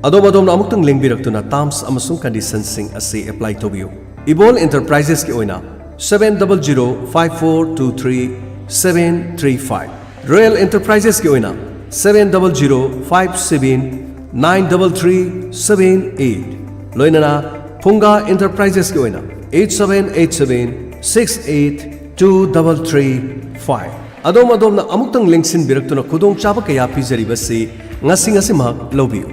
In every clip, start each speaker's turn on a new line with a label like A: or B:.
A: Adom adom na amuktang lengbiraktu na terms amasung conditions asi apply tobiyo. Ibol Enterprises ki oina 7005423 Royal Enterprises ki oina 700579338 Loinana Punga Enterprises ki oina 8787682335 Adom adom na amuktang lengsin biraktu na kudong chaba kaya pizari basi ngasi mahak laubiyo.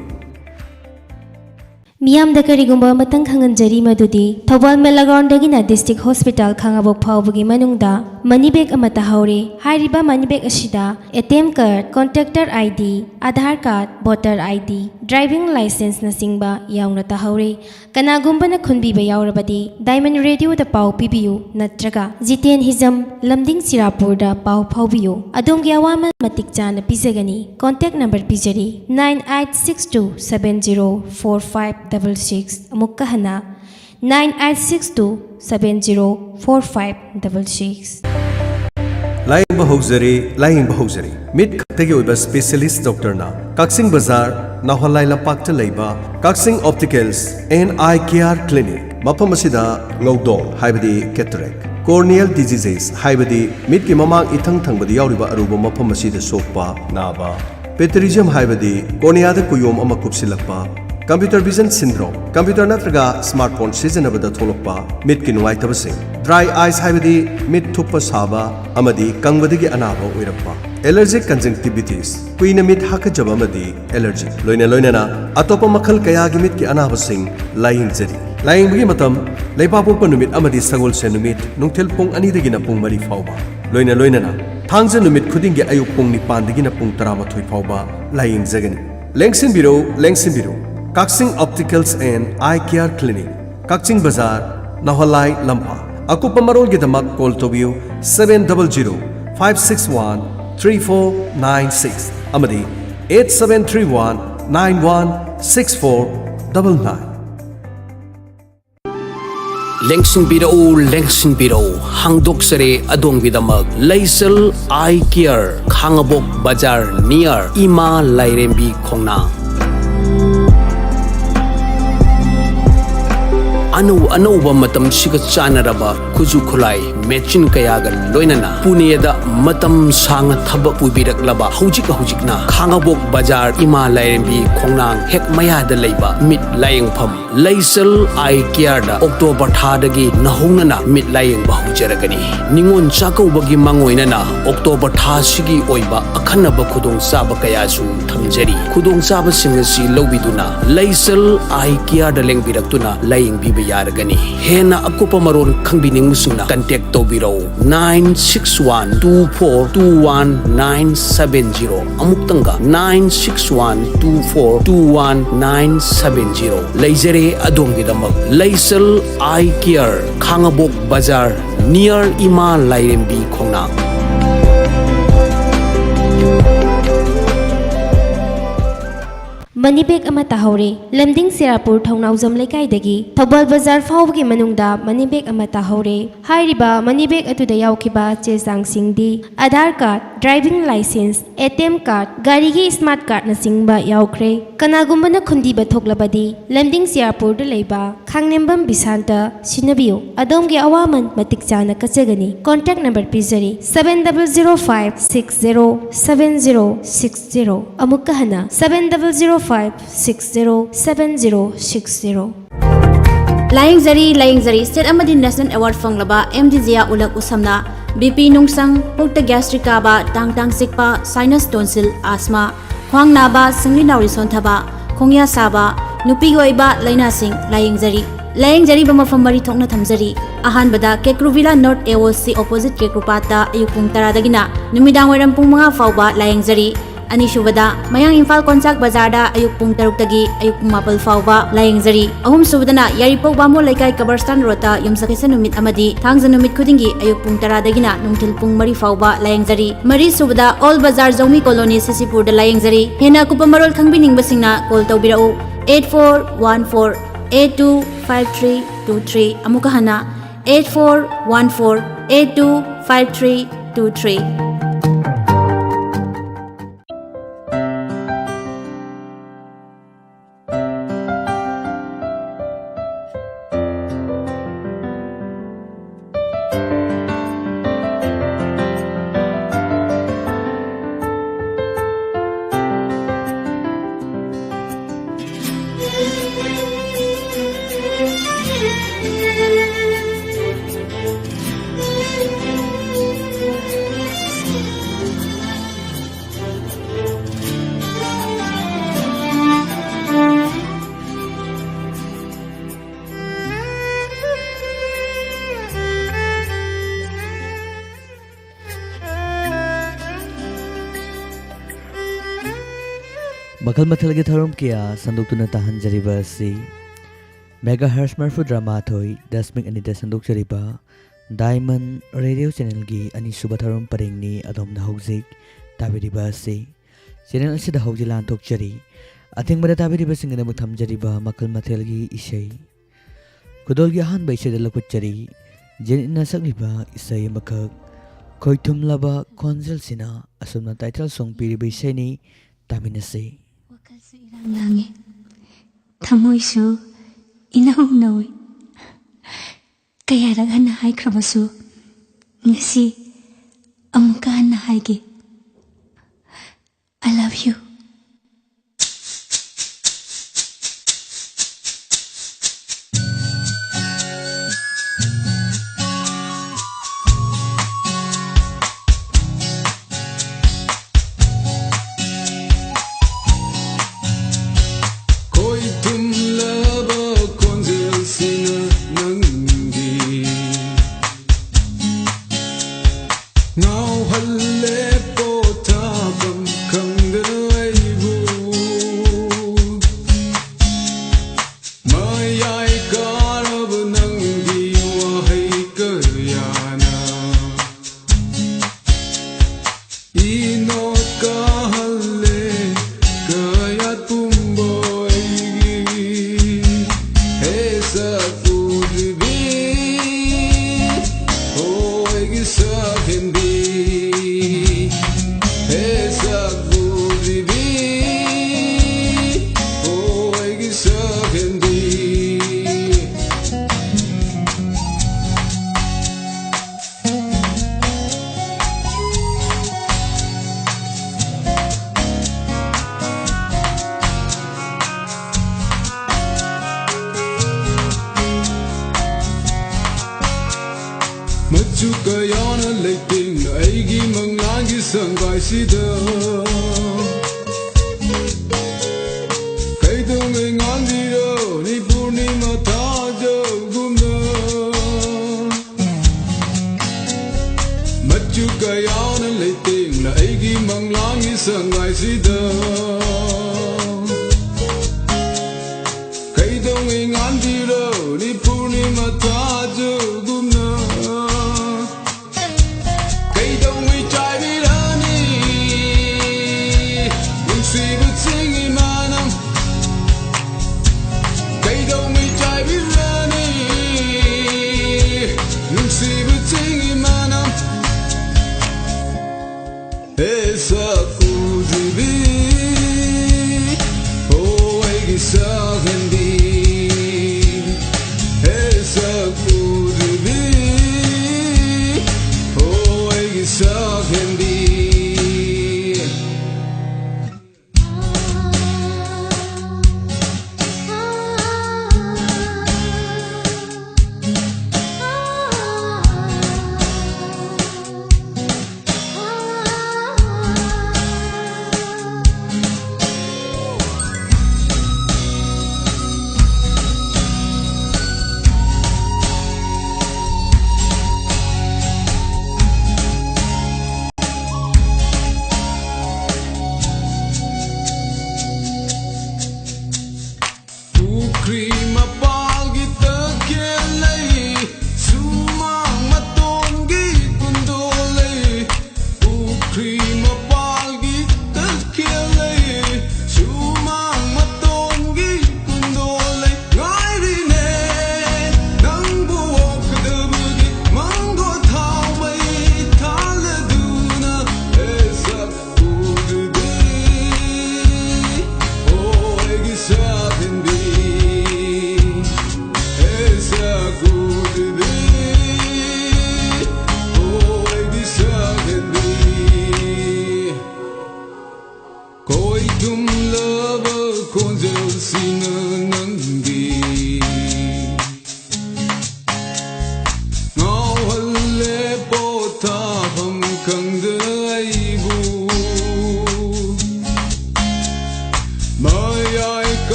B: Miyam da karigumba matang khanganjari madudi Thawal Melagondagina District Hospital khangabok phawbugi manungda Money-bag amata haure hairiba money-bag ashida ATM card, contractor ID, Aadhaar card, voter ID, driving license na singba yauna tahaure kanagumba na khunbiba yaurabadi Diamond Radio da pau pibiyu natraga Jiten Hizam Lamding Sirapur da pau phawbiyu adonggi awama matik chana pisagani contact number pijari 9862704566 amukka hana 9862704566
A: Laying bahuzari mid khakhtagi oiba specialist doctor na Kaksing Bazaar Nahalai Lapakta leiba Kaksing Opticals and Eye Care Clinic mafam asida ngawdong haibadi cataract corneal diseases haibadi mid ki mamang ithang thangbadi yauriba aruba mafam asida sokpa naba pterygium haibadi cornea da kuyom ama kupsilakpa Computer vision syndrome, computer natraga smartphone sijanabada tholokpa mid ki nungaitabasing dry eyes haibadi mid thuppa saba amadi kangbadigi anaba oirakpa allergic conjunctivitis kuina mid hakajaba amadi allergy loina na atopa makhal kaya gi mid ki anabasing lying bagi matam leipapokpa numit amadi sagol se numit nungthel pung ani dagi na pung mari fawba loina na thangja numit khuding gi ayuk pung ni pan dagi na pung 13 fawba lying jagani lengsin biro Kaksing Opticals and Eye Care Clinic, Kaksing Bazaar, Nahalai Lampa. Akupa marol gidamak call to you 700-561-3496 Amadi 8731-916499
C: Lengsin biro hangdok sere adong bidamak Laisel Eye Care Khangabok Bazar near Ima Lairembi Khongna Anauba matam siga chanaraba kuju khulai mechin kayaga loinana Pune da matam sanga thabak pubiraklaba hujikna Khangabok Bazar Ima Lairembi Khongnang hek maya da leiba mid laying pham Laisel Eye Care da October thadagi nahongnana mid laying ba hujaragani ningon chakawbagi mangoinana October tha sigi oiba akhanaba khudong saba kayasu thamjari khudong saba singasi lobiduna Laisel Eye Care da lengbiraktuna laying biba yaragani hena akupa maron khangbining musungna contact tobiro 9612421970 amuktanga 9612421970 leizere adongbidamak Laisel Eye Care Khangabok Bazar near Ima Lairembi Khongna
B: Money-bag amata haure Lamding Sirapur Thongnauzam Leikaidagi Thawal Bazar fawbagi manungda money-bag amata haure hairiba money-bag atuda yaukiba chesang singdi Aadhaar card, driving license, ATM card, gari gi smart card na singba yaukre kanagumba na khundiba thoklabadi Lamding Sirapur da leiba Khangnembam Bisanta sinabiyo adomgi awaman matik chana kachagani contact number pizari 7005607060 amukka hana 7005607060
D: Laying Zari State Amadi National Award Fanglaba MDZia Ulak Usamna BP Nungsang Pukta Gastric Kaba Tang Sikpa Sinus Tonsil Asthma Khwang Naba Singli Naurison Thaba Khongya Saba Nupi Goiba Laina Sing Laying Zari Bama Famari Thongna Thamzari Ahan Bada Kekruvilla North AOC opposite Kekrupata Ayupung Taradagina Numidang Waram Pung Mga Fauba Laying Zari Anishubada Mayang Imphal Konsak Bazarda Ayuk Pung Taruk-tagi Ayuk Pung Mapal Fauba Laying Zari Ahum Subadana Yaripok Bamo Laikai Kabarstan Rota Yumsakisa Numit Amadi Thangza Numit Kudingi Ayuk Pung Taradagina Nungtil Pung Mari Fauba Laying Zari Mari Subada All Bazar Zomi Colony Sisipur da Laying Zari Hena Kupamarol Khangbining Basingna Call Taubirao 8414825323 Amukahana 8414825323
E: मखल मथल के थरम किया संदुक्तुना ताहनजरिबा असि megahertz मरफुद्रामाथोई दशमिक अनिदा संदुक्चरिबा diamond radio channel की अनिसुबा थरम परेंगनी अदोमना हौजिक ताबिरिबा असि channel असिदा हौजि लानथोकचरी अथेंबदा ताबिरिबा सिंगना थमजरिबा मखल मथल की इसै खुदोल की अहानबा इसैदा लकुचरी जेनिना सकलिबा इसै मखक खोइथुमलबा खोंजलसिना असुमना टाइटल सॉन्ग पिरिबा इसैनी तामिनसे
F: वखलसु इरांग लांगे थमोइसु इनाउ नौइ कयारग हन्ना हाइख्रबसु ngasi amuka hन्ना हाइगे I love you.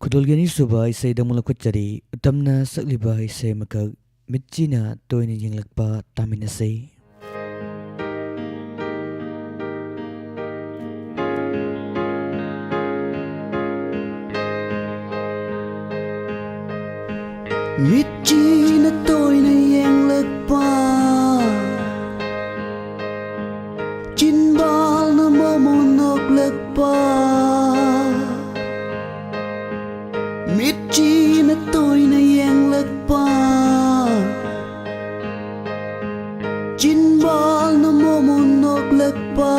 E: Khudolgani suba isai damula kuchari utamna sakliba isai makak mitchina toina yenglakpa taminasai.
G: Mitchina toina yenglakpa Chinbal na momonok lakpa Mitchina toina yenglakpa Chinbal na momonok lakpa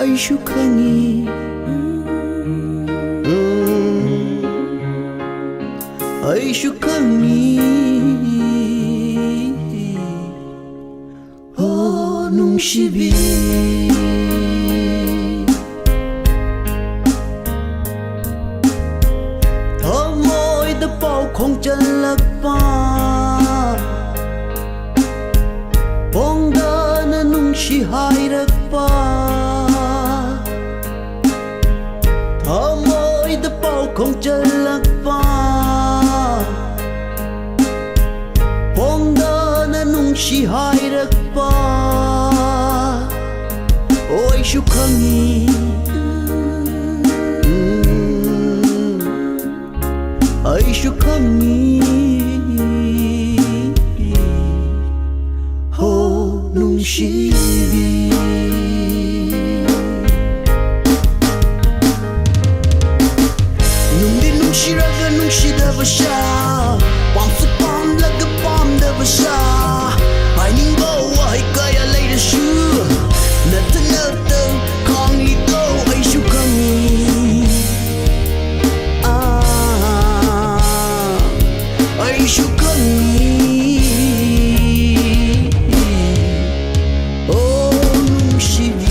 G: Ay shukhangi Ay shukhangi Oh nungsibi Thamoy da pau khong chân lakpa Bongda na nungsi hai rakpa Thamoy da pau khong chân lakpa Shi hai rakpa oi shukhangi ai shukhangi ho nung shi nung din nung shi raga nung shi da basha pam su pam laga pam da basha I need go, I kaya later shoe. Nothing, kong ito ay shukhangi. Ay shukhangi. Oh, nung shibi.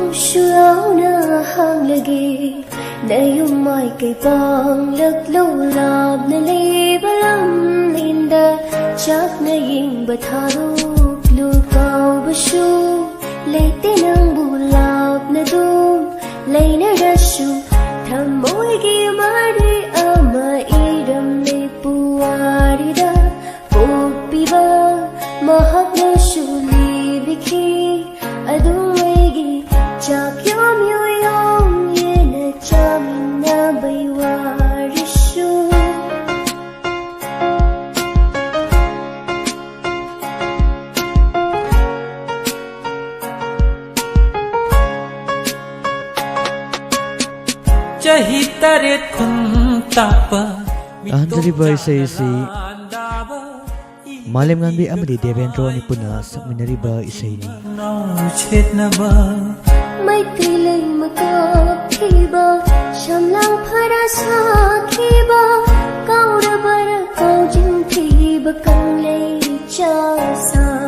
H: Suauna hang lagi na yung may kay pang laglulab na libalam linda chak na yung batarok lukaw basu late ng bulab na dum lay na rasu thamoy gimari ama idam ni puwari da popiba mahak na suli biki adum Chak yom yom yena chamin na baywarishu
I: Chahi taret khun tapa
E: Tahanjariba isay si Malim Nganbi amadi Devendro ni puna sakminariba isay ni
I: Chet na ba
H: May tiling magkakhiba Siyam lang para sa kiba Kaura bara kaujing thiba kang lay chasa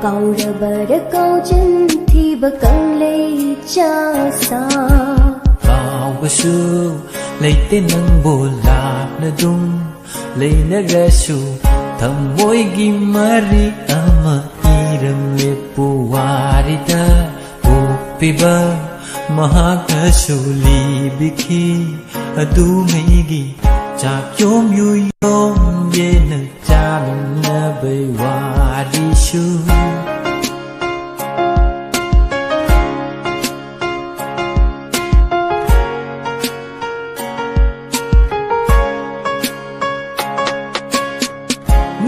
H: Kaura bara kaujing thiba kang lay chasa
I: Kaw basu Laite ng bulap na dum Lay na rasu Thamoy gimari ama iram lepuwari da Piba mahak na suli biki adumigi chak yom yom ye na chamin na baywari shu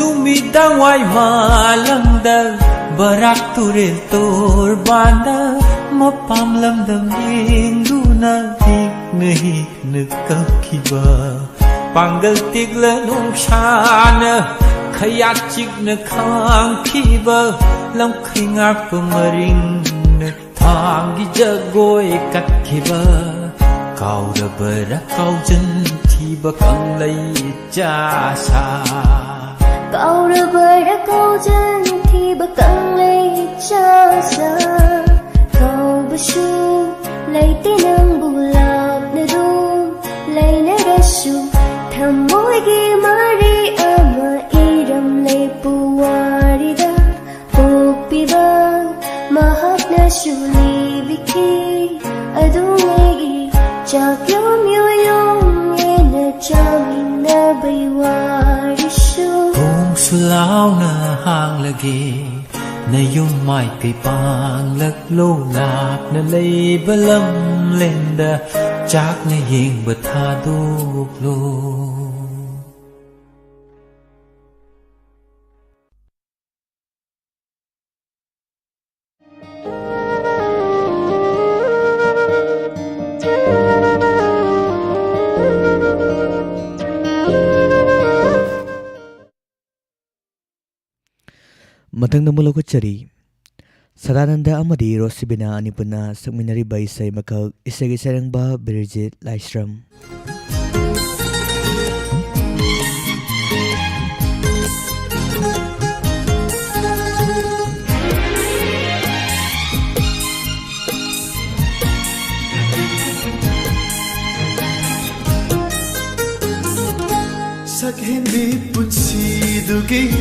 I: Numidang way malangda barak turil tor banda Mapam lamdam yengduna hik na kakiba Panggal tigla nung shana Kayat chik na kang kiba Lam kringak pamaring na tangi jagoy kakiba Kau da bara kau jan tiba kang lay jasa
H: Kau da bara kau jan tiba kang lay jasa Kau basu lay tinang bulab na dum lay na rasu thamoy gimari ama iram lay puwari da popiba mahak na suli biki adumegi chak yom yom yena chamin na baywari shu
I: Kung sulaw na hang lagi Na yung may kay panglagloolap Na lay balam lenda Chak na yung bataduklo
E: Matang namulo ko chari Sarananda amadi Rosibina anipuna sakminariba isay makag isag-isarang ba Birgit Lystrom
G: Sakhendi punsidugi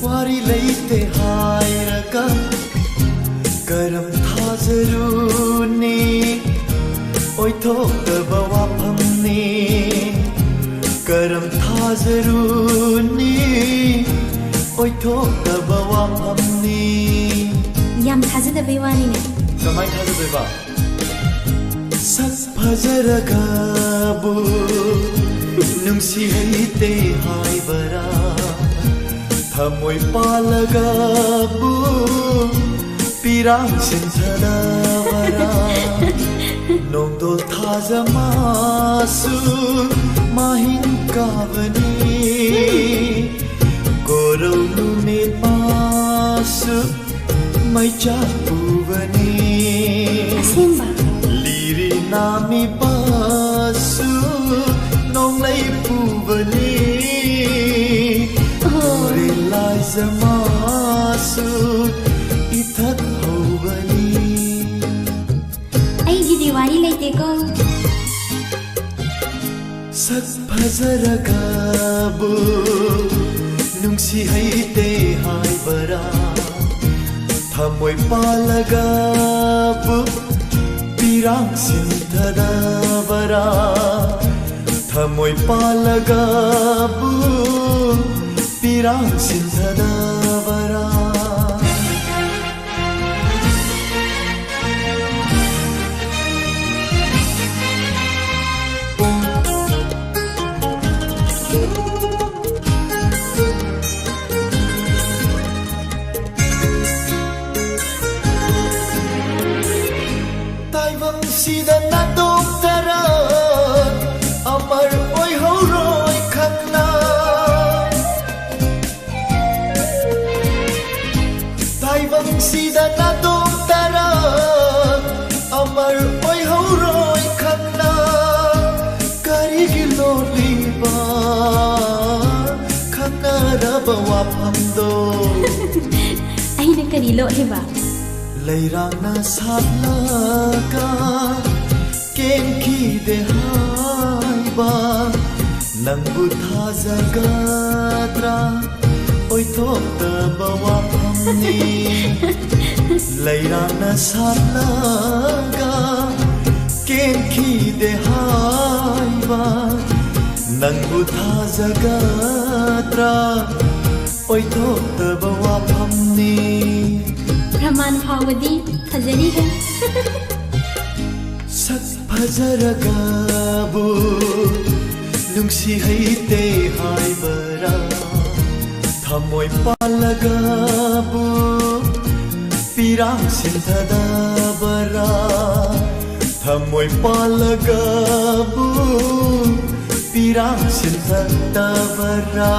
G: Wari leite hairaga Karam thazaruni Oithokaba waphamni Karam thazaruni Oithokaba waphamni
D: Yam thazadabay wani ne
G: Kamai thazadaba Sak phazaragabu Nungsi haite haibara Thamoy palagabu Pirang sinsalavara Nongdol thazamasu Mahin kavani Goraw lunit masu May chapuvani
H: Simba
G: Liri nami basu Nong lay puvani Lai zamasu ithak hobani sak phazaragabu nungsi haite haibara thamoi palagabu pirang sintadabara thamoi palagabu pirang sintadabara sida na doktara amar oi horoi khakna taibang sida na doktara amar oi horoi khakna kari gilo liba khakna raba waphamdo
D: ai na kari lo heba
G: leirangna sablaga kenki de haiba nangbu thazagadra oi thokta bawa phamni leirangna sablaga kenki de haiba nangbu thazagadra oi thokta bawa phamni
D: Praman Pawadi Fazari hai
G: sak phazaragabu nungsi haite haibara thamoi palagabu pirang sintadabara thamoi palagabu pirang sintadabara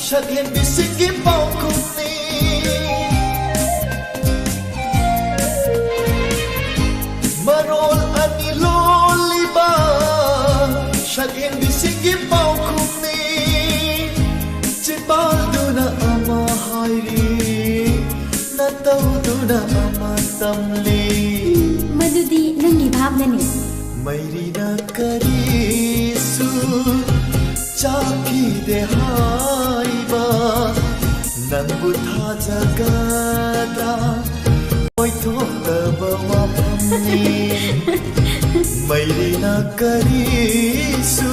G: Shaghen bisiki paukuni Marol ani loliba Shaghen bisiki paukuni Chipal duna ama hairi Nataw duna ama tamli
D: Madudi nangi bhavnani
G: Mairi na karisu Chaki de haiba nangbu thazagadra oi thokta bawa phamni mairi na karisu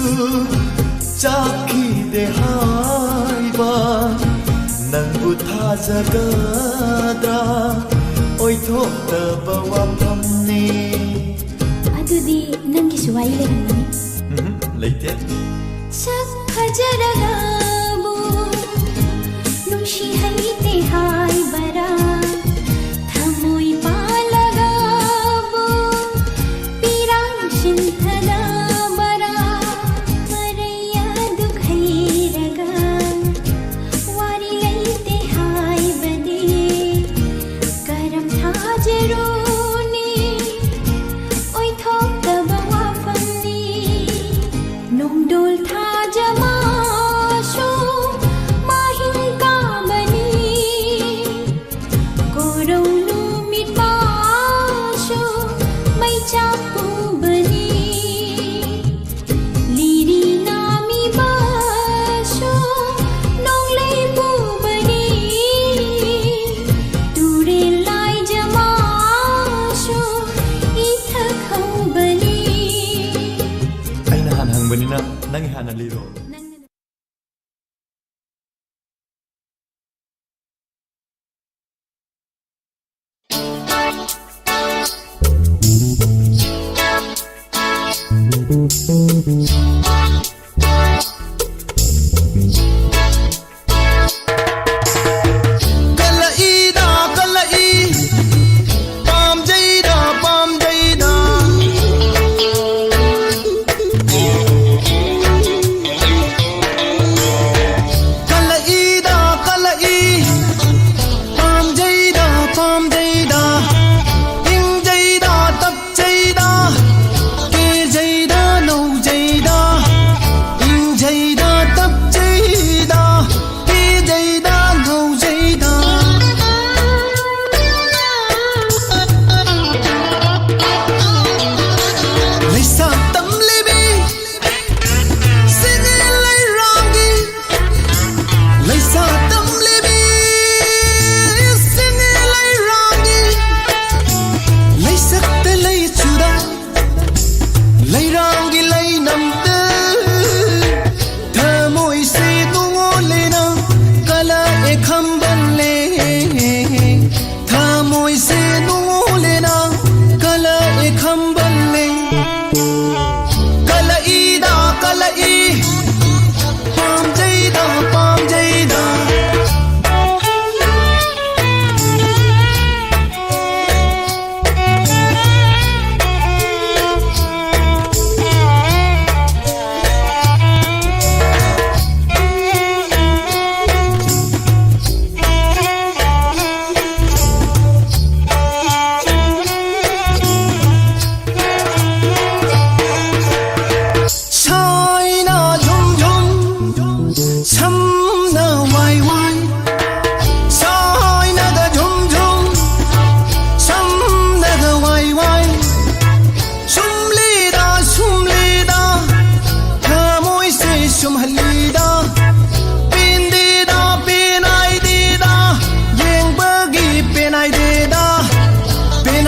G: chaki de haiba nangbu thazagadra oi thokta bawa phamni
D: adudi nangi suwai lerani
G: leite
H: sak phazaragabu nungsi haite haibara thamoi palagabu pirang sintadabara maraya dukhairaga wari leite haibadi karam thajaruni oi thokta wafamni nongdol Jamashu mahingka bani korong lumit pashu may chapu bani liri nami bashu nong leibu bani ture lai jamashu ithakau bani
G: ay nahanhang bani na nangihana liro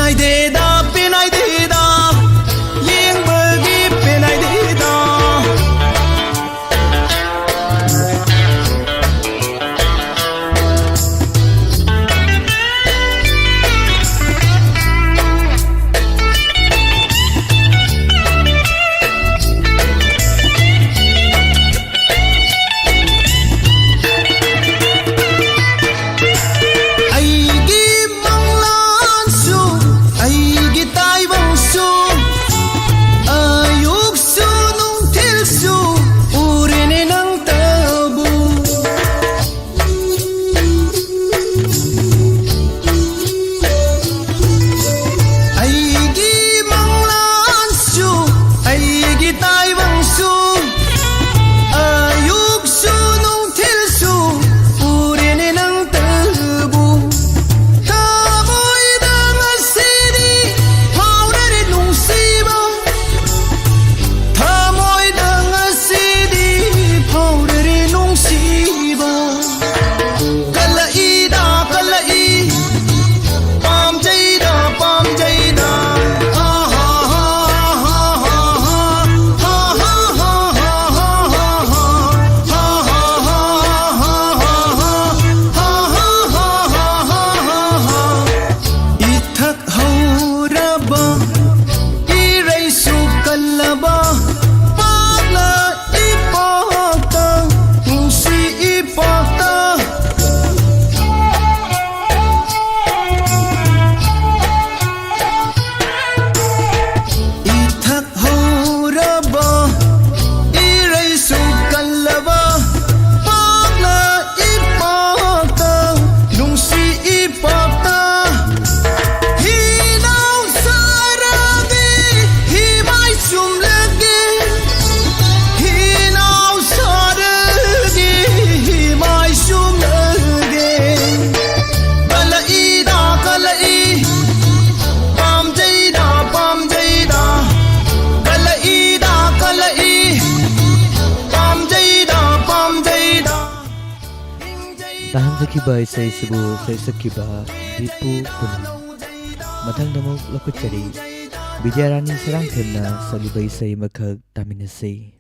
G: Penaideda, penaideda, yengbergi penaideda. Aigi manglan su, aigi taiwang su, ayuk su nung til su, urine ng tabu. Aigi manglan su, aigi taiwang su, ayuk su nung til su, urine ng tabu. Tamoy ng asidi, haurere nung siba. Tamoy ng asidi, haurere nung siba. Kalaida, kalai, pamjayda, pamjayda. Ha ha ha ha ha ha. Ha ha ha ha ha ha ha. Ha ha ha ha ha ha. Ha ha ha ha ha ha. Ithak hauraba, iray sukalaba. Pagla ipakta, si ipakta. Ithak hauraba, iray sukalaba. Pagla ipakta, si ipakta. Hinaw saragi, himay sumlagi. Hinaw saragi, himay sumlagi. Kalaida, kalai, pamjayda, pamjayda. Kalaida, kalai, pamjayda, pamjayda.
E: Tahan sakiba isay sibu say sakiba Dipu Punam. Mathang namok lakuchari Vidyarani sarang themna saliba isay makhag taminasay.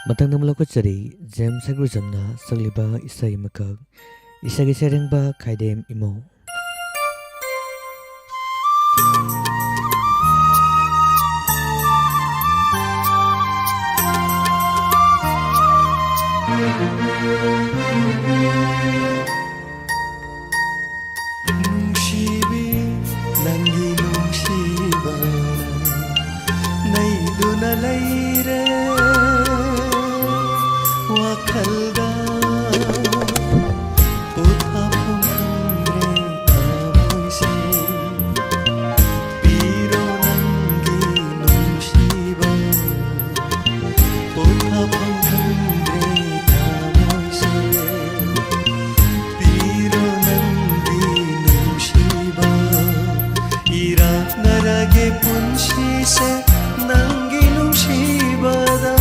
E: Matang na malakotjari James Agrujamna sagliba isai makak isagi serengba khaidem imo.
G: Nungsibi nangi nungsiba naiduna laire wakhalda uthapam hamre amoise piro nangi nungsiba uthapam hamre amoise piro nangi nungsiba ira narage punshi se nangi nungsibada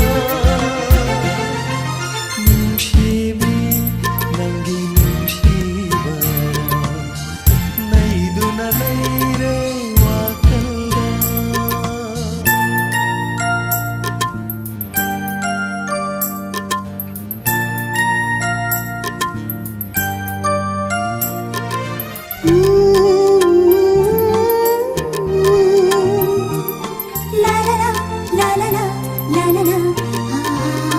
G: nungsibi nangi nungsiba naiduna laire wakhalda
H: La la la, la la la, la la la.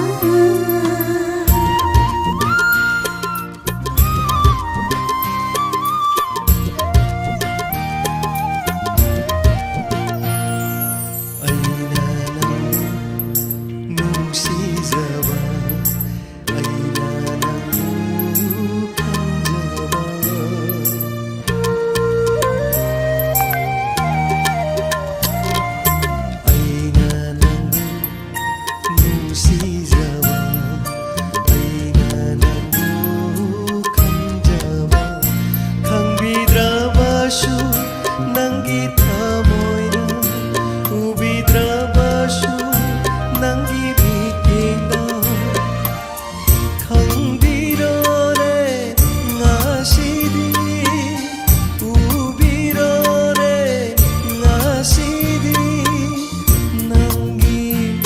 G: aina nang nungsizaba aina nang khanjaba aina nang nungsizaba aina nang khanjaba khangbidrabasu nangi thamoina ubidrabasu nangi bikinda khangdirore ngasidi ubirore ngasidi nangi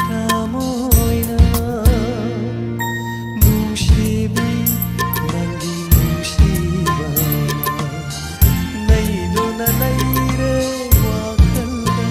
G: thamoina nungsibi nangi nungsiba naiduna laire wakhalda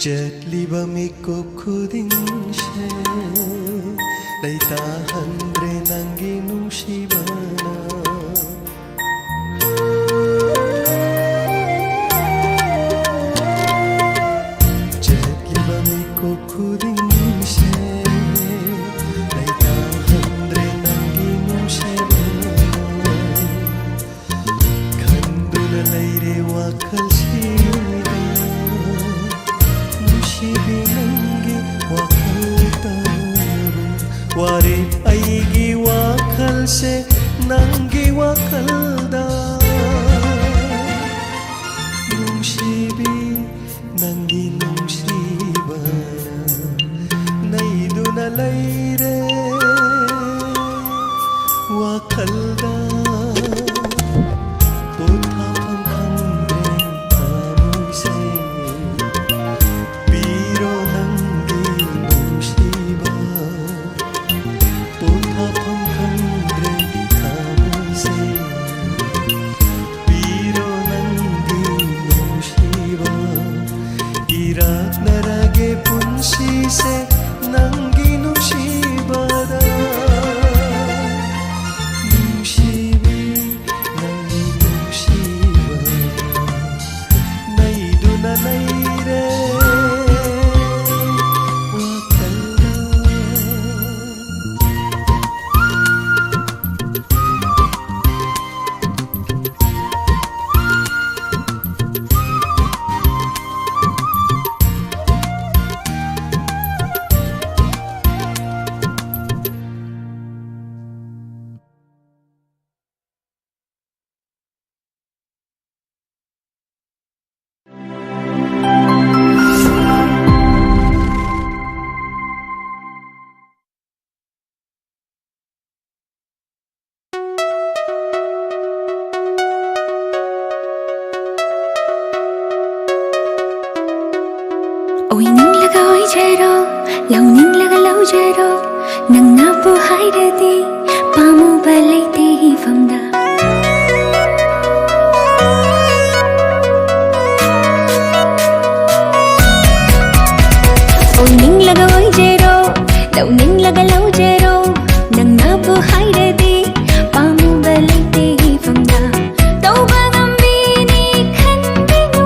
G: Chatliba miko khudinshe Laita handre nangi nungsibana Chatliba miko khudinshe Laita handre nangi nungsibana Khanduna laire wakal sida nungsibi nangi wakhalda ware aigi wakhal se nangi wakhalda nungsibi nangi nungsiba naiduna laire wakhalda uthapam hamre amoise piro nangi nungsiba uthapam hamre amoise piro nangi nungsiba ira narage punshi se nangi nungsiba
F: ꯑꯣꯏꯖꯔꯣ ꯂꯧꯅꯤꯡꯂꯒ ꯂꯧꯖꯔꯣ ꯅꯪꯅꯕꯨ ꯍꯥꯏꯔꯗꯤ ꯄꯥꯝꯃꯨꯕ ꯂꯩꯇꯦ ꯏꯐꯝꯗ ꯑꯣꯏꯅꯤꯡꯂꯒ ꯑꯣꯏꯖꯔꯣ ꯂꯧꯅꯤꯡꯂꯒ ꯂꯧꯖꯔꯣ ꯅꯪꯅꯕꯨ ꯍꯥꯏꯔꯗꯤ ꯄꯥꯝꯃꯨꯕ ꯂꯩꯇꯦ ꯏꯐꯝꯗ ꯇꯧꯕ ꯉꯝꯕꯤꯅꯤ ꯈꯟꯕꯤꯅꯨ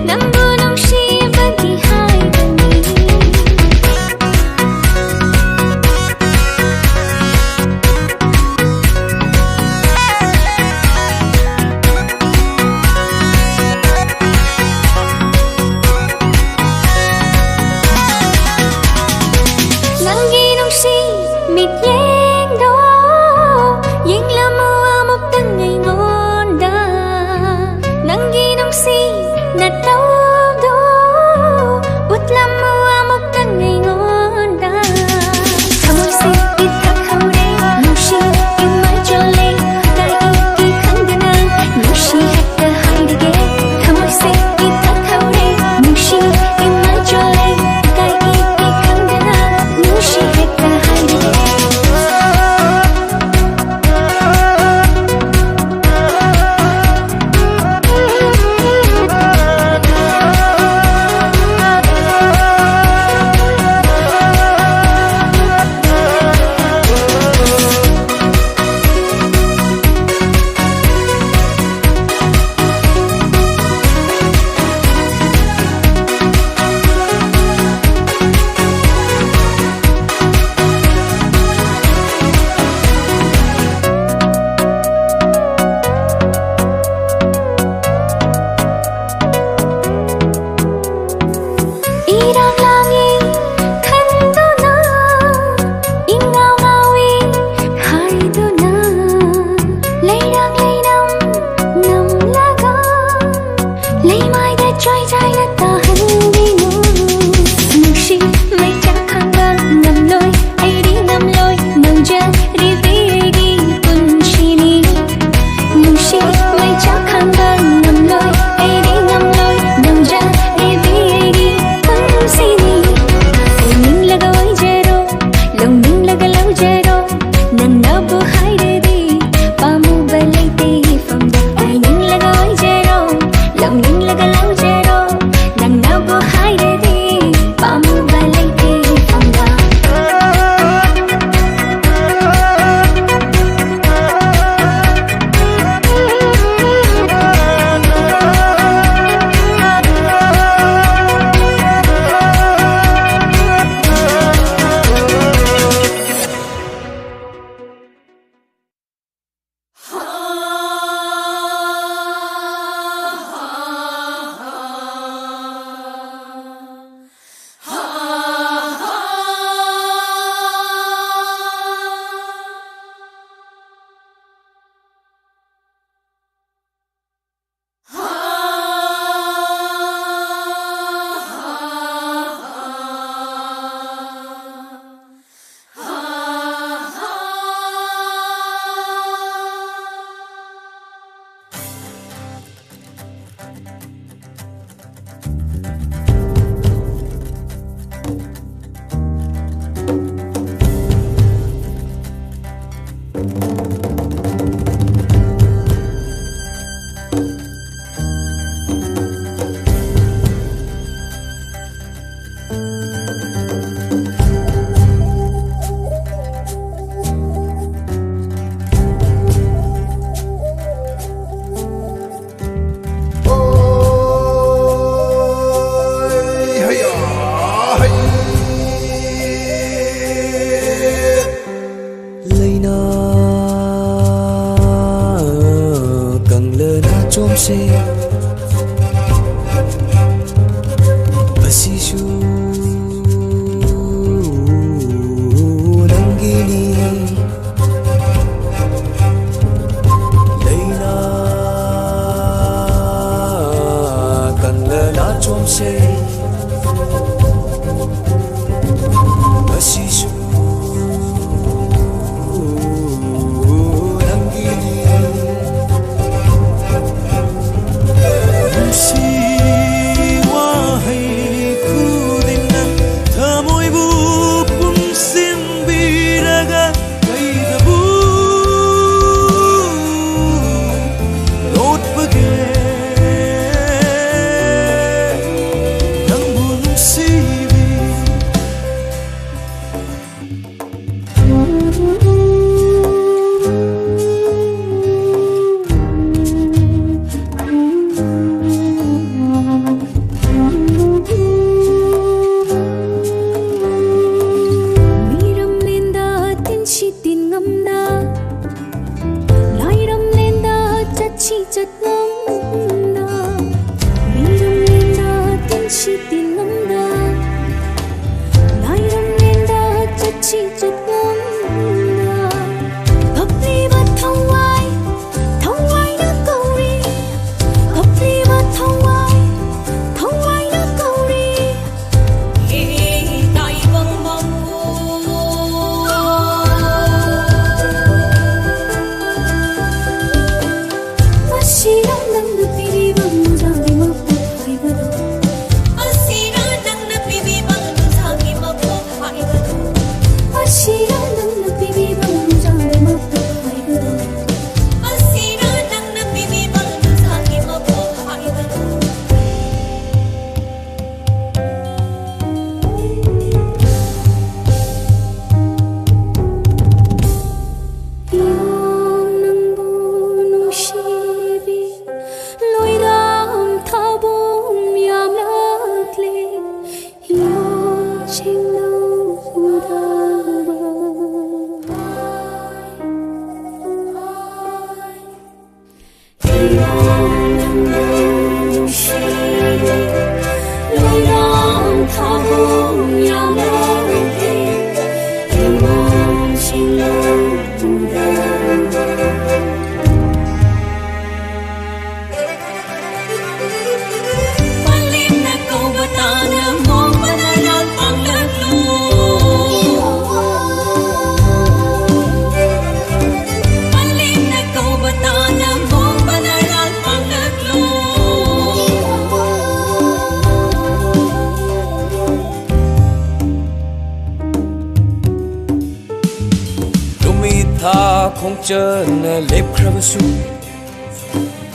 F: ꯅꯪꯕꯨ ꯅꯨꯡꯁꯤꯕꯒꯤ ꯍꯥꯏꯕꯅꯤ ꯅꯪꯒꯤ ꯅꯨꯡꯁꯤ ꯃꯤꯠꯌꯦꯡꯗꯣ ꯌꯦꯡꯂꯝꯃꯨ ꯑꯃꯨꯛꯇꯪ ꯑꯩꯉꯣꯟꯗ ꯅꯪꯒꯤ ꯅꯨꯡꯁꯤ ꯅꯇꯧꯗꯣ ꯎꯠꯂꯝꯃꯨ ꯑꯃꯨꯛꯇꯪ ꯑꯩꯉꯣꯟꯗ ꯊꯃꯣꯏꯁꯦ ꯏꯊꯛꯍꯧꯔꯦ ꯅꯨꯡꯁꯤ ꯏꯃꯥꯏ ꯆꯣꯜꯂꯦ ꯀꯔꯤꯒꯤ ꯈꯪꯗꯅ ꯅꯨꯡꯁꯤ ꯍꯦꯛꯇ ꯍꯥꯏꯔꯒꯦ ꯊꯃꯣꯏꯁꯦ 이탁하오래 뭉시 입만 졸래 가이기 강단아 무시했다 이랑 랑이 간도나 잉나마위 가이도나 레이랑 레이남 남라가 레이마이다 트라이자이나 따한비누 뭉시 매짝한가 남로이 아이리 남로이 너자 리비기 분시니 뭉시 매짝한가 남로이 아이리 남로이 너자 리비기 분시니 오닝라가 오이제로 롱닝라가 라우제로 난너부 하이르디 빠무바 레이티 펌다 오닝라가 오이제로 롱닝라가 라우제로 난너부 하이르디 빠무바 레이티 펌다
G: Leina càng lơ na chôm xe Asisu nangini Leina càng lơ na chôm xe Asisu Si wahai ku
I: Không chờ nè lép khắp su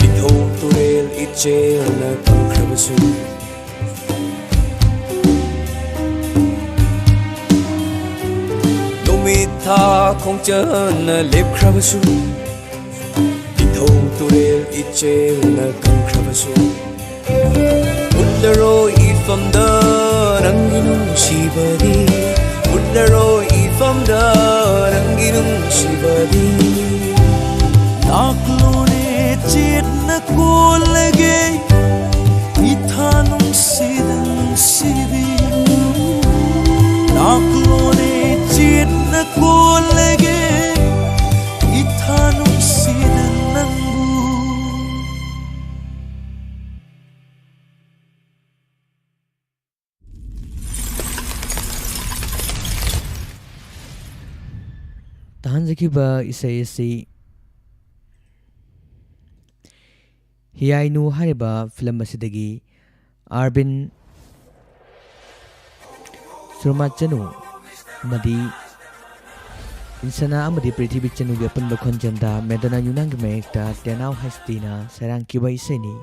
I: Đi thâu tu rel ít chê nè cầm khắp su Lumi tha không chờ nè lép khắp su Đi thâu tu rel ít chê nè cầm khắp su Ullaro ifam da ranginung shibadi Ullaro ifam da ranginung shibadi Naklone chết na cô lege Ithanung sibi Naklone chết na cô lege Ithanung nangu
E: Tahanzakiba isai asi Hiyainu hariba film asidagi Arvin Surmachanu Madi Insana amadi Prithvi Chanu Yapan Bakhonjanda Medana Yunang Mekta Tenau Hastina Sarang Kiba iseni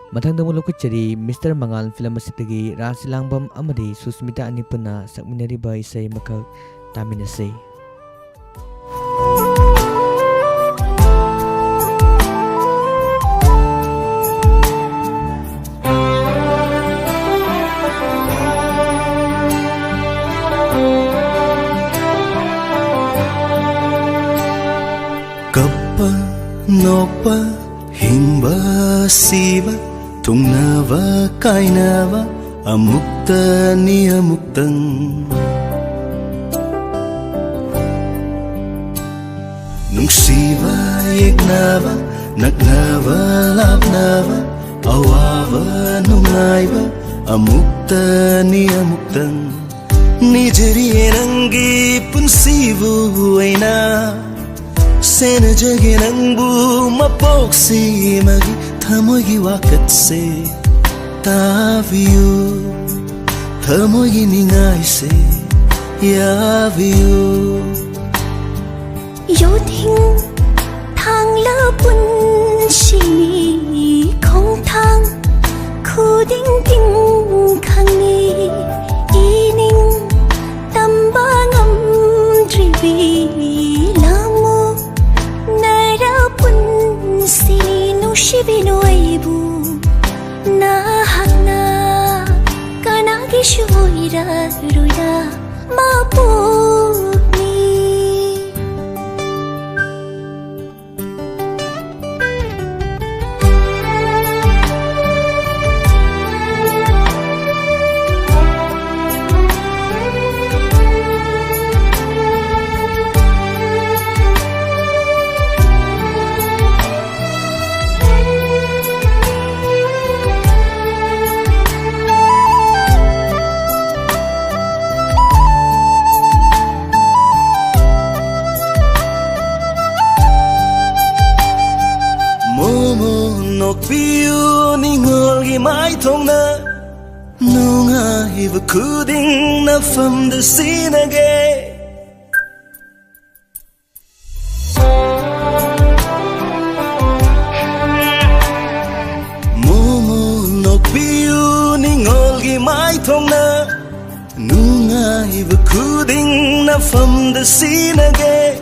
E: Mathangda mulukachari Mr. Mangal film asidagi Rasilangbam amadi Susmita Anipuna sakminariba isai makak taminase
G: Nopa hingba siba tungnava kainava amukta ni amuktang nungsiba yeknava naknava lapnava awava nungaiba amukta ni amuktang nijari nangi punsivu aina Sena jagi nangbu mapoksi magi thamogi wakatse taviu thamogi ningai se yaviu
F: Yodhing thang la pun shini khong thang khu ding ding khang ni ining tamba ngam drivi Shibinoibu na hakna kanagi shuira ruida mapukni
G: Kuding na from the sinage Momo nok piu ningol gi mai thong na Nunga hiva kuding na from the sinage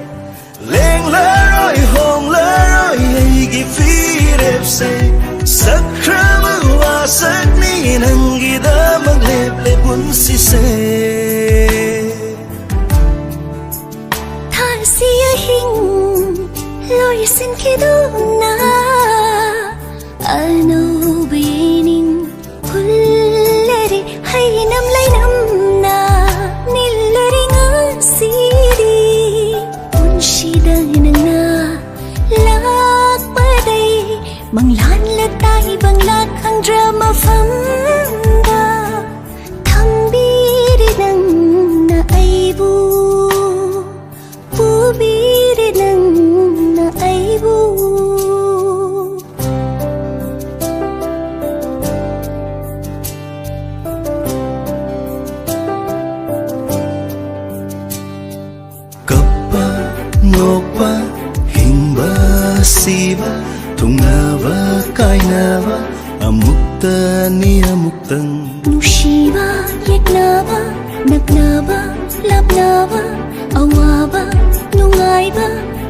G: Leng la roi hong la roi ay gi firep se Sakrama wasak ni nangi da maglep le bun si se
F: Thar siya hing 보이신기도나 아노비닝 훌레리 하이남라이남나 닐레링아 시리 운시다는나 락바day manglanlatay banglat ang drama famda thambiri nang naaibu pubiri nang naaibu
G: Kappa ngokpa hingba siba tungnaba kainaba amukta ni amuktang
F: nusiba yeknaba nagnaba labnaba awaba nungaiba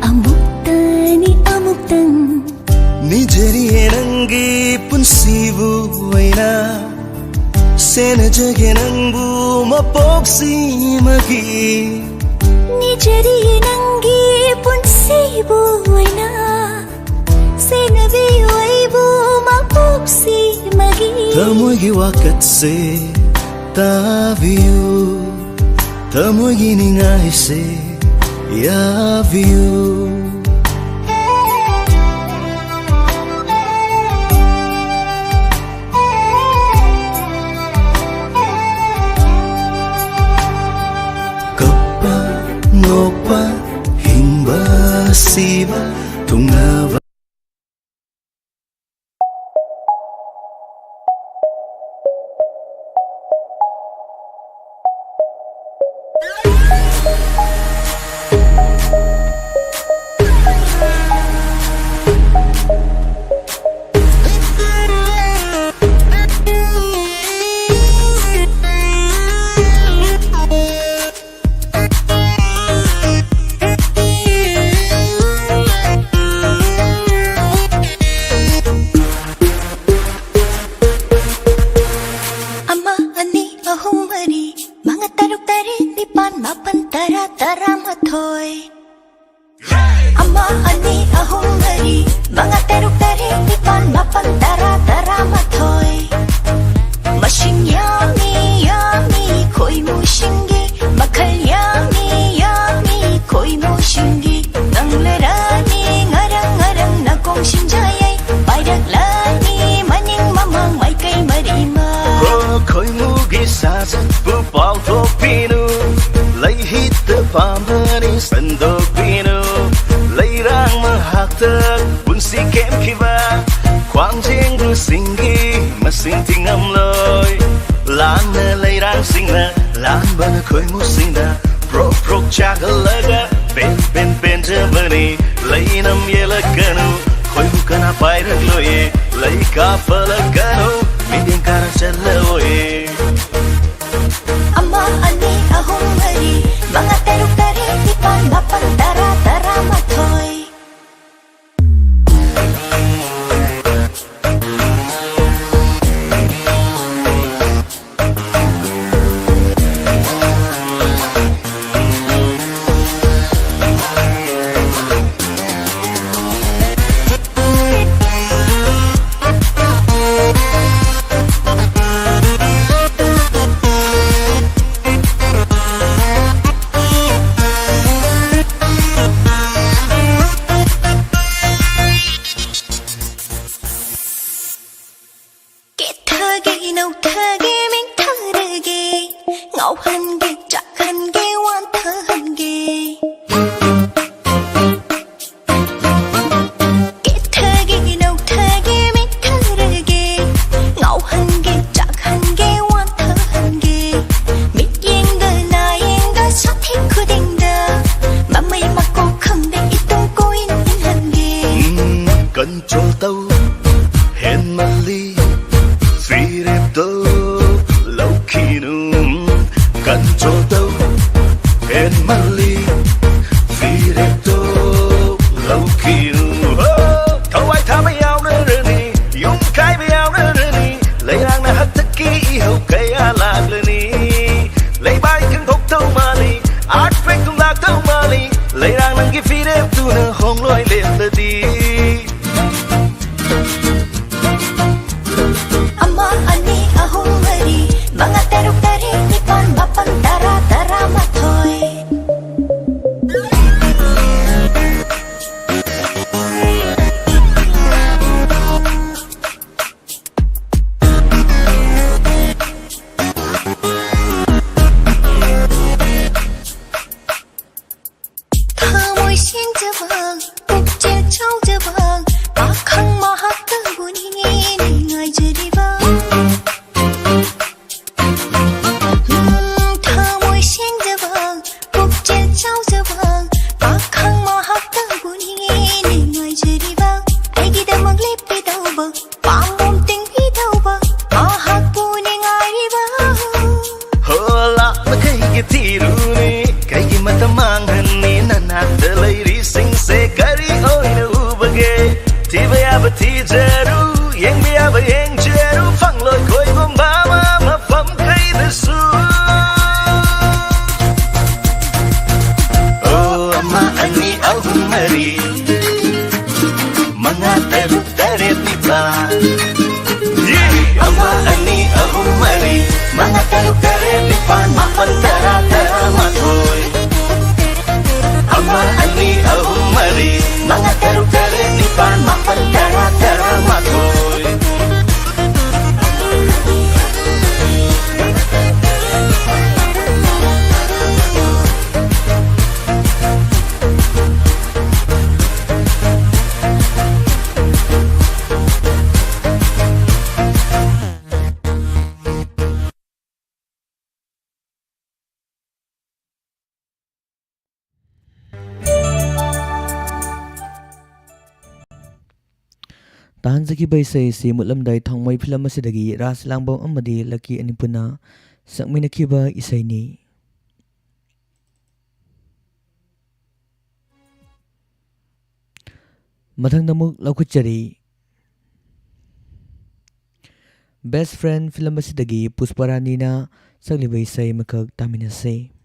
F: amuktani amuktang
G: Nijari enangi punsibu waina Sena jage nangbu mapoksi magi
F: Nijari nangi punsibu waina Senabi waibu mapuksi magi
G: Tamogi wakat se taviu Tamogi ningai se yaviu Kappa ngokpa hingba siba tungnaba
F: Ama ani ahum mari mga taruk tari nipan mapan tara tara mathoy Ama ani ahum mari mga taruk tari nipan mapan tara tara mathoy Mashing yummy yummy koi mo shingi makal yummy yummy koi mo shingi nang lerani ngarang ngarang na kong shinjayay bayrak lani maning mamang may kay marima
G: Khoi mugi sazat bu pau to pinu Lai hit pamani sandok pinu Lai rang mahaktak bunsi kem kiba Kwang jeng du singi masing tingam loy Lan na lai rang singna lan bana khoi mu singna Pro pro chagalaga ben jamani Lai nam yela kanu khoi mu kana pairak loye Lai ka palagano Minding karang chalawoy
F: Ama ani ahong hari mga taruk tari ipan mapan tara tara mathoy Thage nau thage mình thage ngau han ge chak han ge wan thơ han ge thage nau thage mình thage ngau han ge chak han ge wan thơ han ge mit yeng da na yeng da sa thi khu ding da mà mày mà cô không để ít tung coi in han ge
G: Cần cho tâu hẹn mà ly Phi đẹp tâu lâu khi nung Cần cho tâu hẹn mà ly Phi đẹp tâu lâu khi nung Thâu ai tha bây áo nữa rơ ni Yung khai bây áo nữa rơ ni Lấy ràng na hắt tất ký hậu cây á lạc lơ ni Lấy bài khăn thốc thâu mà ly Art phép tung lạc thâu mà ly Lấy ràng năng ghi phi đẹp tu nơ hông lôi lên lơ đi
J: mari Mga taruk tarit nipan Ama ani ahum mari Mga taruk tarit nipan Mapan tara tara matoy Ama ani ahum mari Mga taruk tarit nipan Mapan tara tara matoy
E: Tahanzakibay isay si mutlamday thongmay film asidagi ras langbam amadi laki anipuna sakminakiba isay ni. Mathang namuk laukutchari Best Friend film asidagi Pusparani na saglibay isay makag taminasay.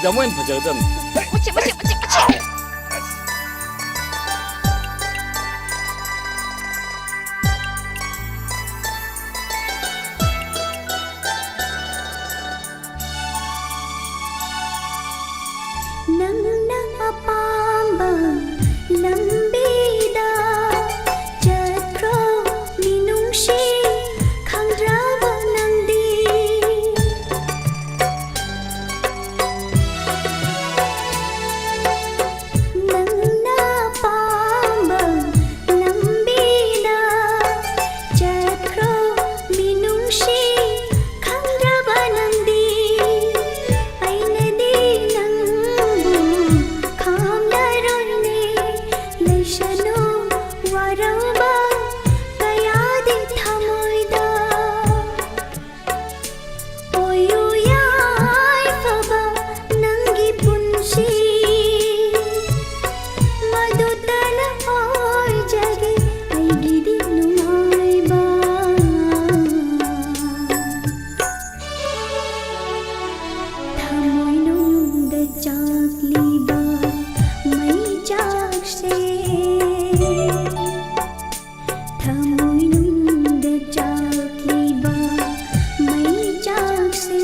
I: 怎么不觉得？
F: 我去！
H: थमुइनुंदा चाकलीबा मई चाकसे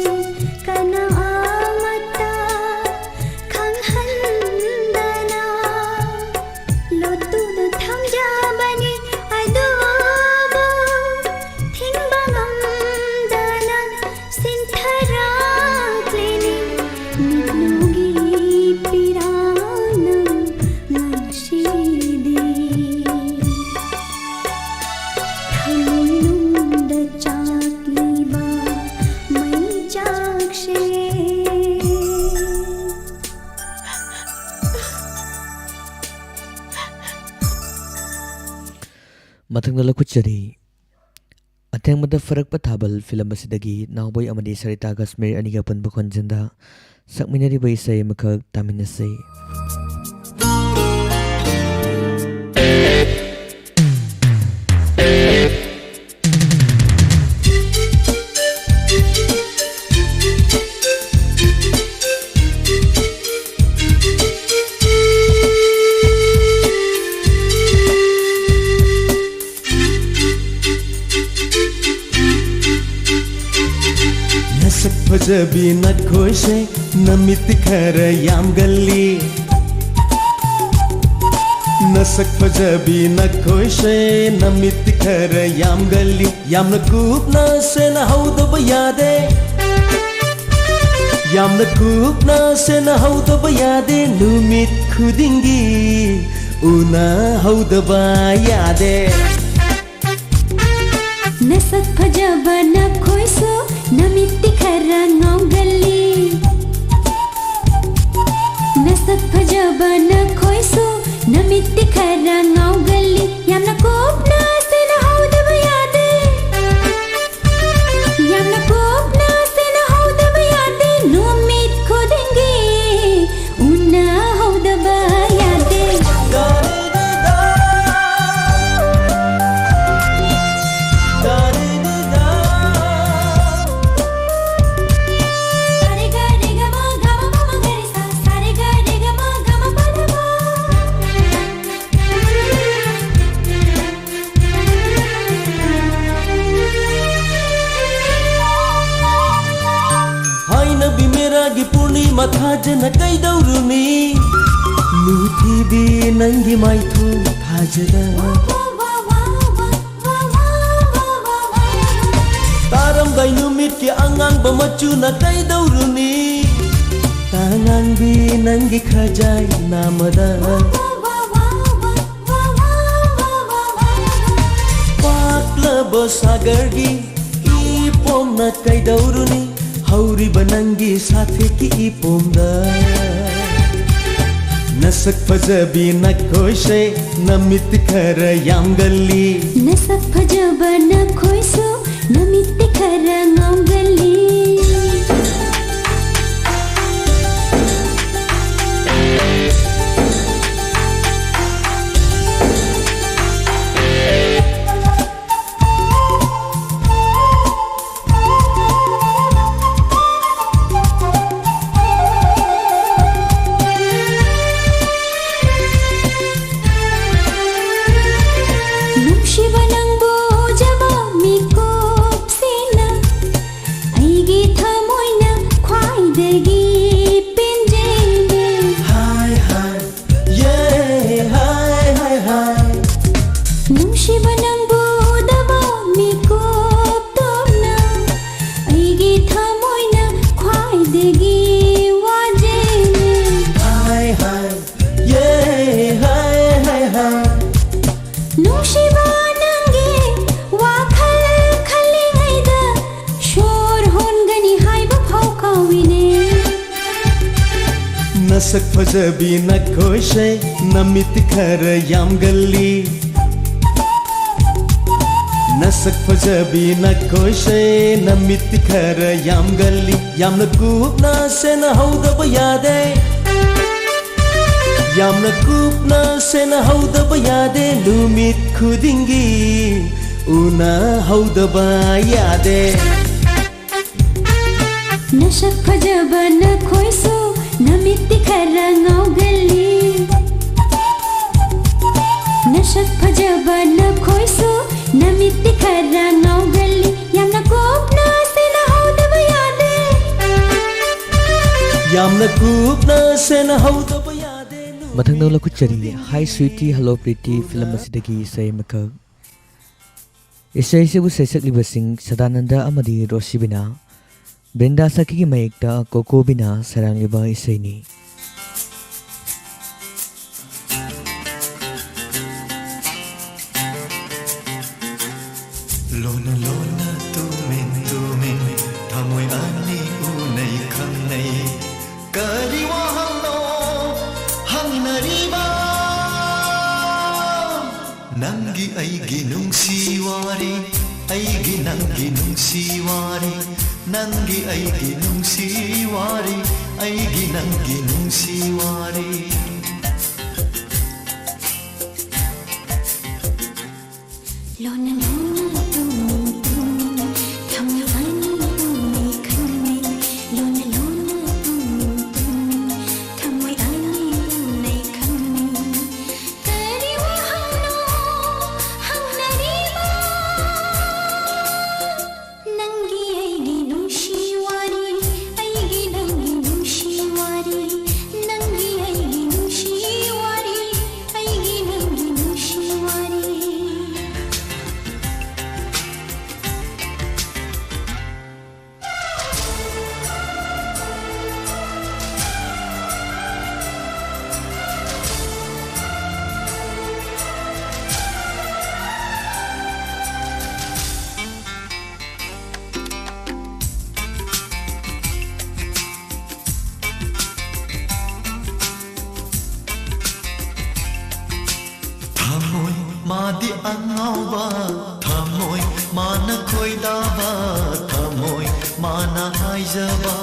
H: कना आमता खंगहंदना लोतुद थमजाबनी अदोबो थिंबंगमदना सिंथरा क्लिनी निनुगी पिराना नशीदी थमुइनुंदा चाकलीबा मई चाकशे
E: मथंग लखुचरी अथेंगमदा फरक पथाबल film असिदगी नावबोय अमदी सरिता कश्मीर अनिगा पुनबु खंजंदा सकमिनरी बैसै मखक तामिनसे
J: नसक फजबी नखोशे नमित खर याम गल्ली नसक फजबी नखोशे नमित खर याम गल्ली याम नकूप न से न हौदब यादे याम नकूप न से न हौदब यादे नुमित खुदिंगी उना हौदब यादे
H: नसक फजबा नखोइसो नमित्ति खरा ngaugali नसक फजबा नखोइसो नमित्ति खरा ngaugali yamna kopna se na haudaba yade yamna kopna se na haudaba yade numit khodengi unna haudaba yade
J: मथाजन कैदौरुनी नुथिबी नंगी माइथु थाजदा तारम दैनुमित के अंगांग बमचु न कैदौरुनी तांगांबी नंगी खजाय नामदा पाक्लब सागरगी ई पोम न कैदौरुनी हौरी बनंगी साथे की इपोमदा नसक फजबी नखोशे नमित खर याम गल्ली
H: नसक फजबा नखोइसो नमित्ति खरा ngaugali
J: नसक फजबी नखोशे नमित खर याम गल्ली नसक फजबी नखोशे नमित खर याम गल्ली याम नकूप न से न हौदब यादे याम नकूप न से न हौदब यादे लुमित खुदिंगी उना हौदब यादे
H: नसक फजबा नखोइसो नमित्ति खरा ngaugali नसक फजबा नखोइसो
I: ꯌꯥꯝꯅ ꯀꯨꯞꯅ ꯁꯦꯟꯅꯍꯧꯗꯕ ꯌꯥꯗꯦ
E: ꯃꯊꯪꯗ ꯂꯧꯈꯠꯆꯔꯤ ꯍꯥꯏ ꯁ꯭ꯋꯤꯇꯤ ꯍꯜꯂꯣ ꯄ꯭ꯔꯤꯇꯤ ꯐꯤꯂꯝ ꯑꯁꯤꯗꯒꯤ ꯏꯁꯩ ꯑꯃꯈꯛ ꯏꯁꯩꯁꯤꯕꯨ ꯁꯩꯁꯛꯂꯤꯕꯁꯤꯡ ꯁꯗꯥꯅꯟꯗ ꯑꯃꯗꯤ ꯔꯣꯁꯤꯕꯤꯅꯥ ꯕ꯭ꯔꯤꯟꯗꯥ ꯁꯈꯤꯒꯤ ꯃꯌꯦꯛꯇ ꯀꯣꯀꯣꯕꯤꯅ ꯁꯩꯔꯥꯡꯂꯤꯕ ꯏꯁꯩꯅꯤ
J: Lona lona tumin tumin thamoy ani unai khangnai kari wahangno hangnariba nangi aigi nungsi wari aigi nangi nungsi wari nangi aigi nungsi wari aigi nangi nungsi wari
H: Lona lona tumin tumin thamoy ani unai khangnai Lona lona tumin tumin thamoy ani unai khangnai kari wahangno hangnariba nangi aigi nungsi wari aigi nangi nungsi wari nangi aigi nungsi wari aigi nangi nungsi wari
J: Thamoy madi angauba thamoy mana khoidaba thamoy mana haijaba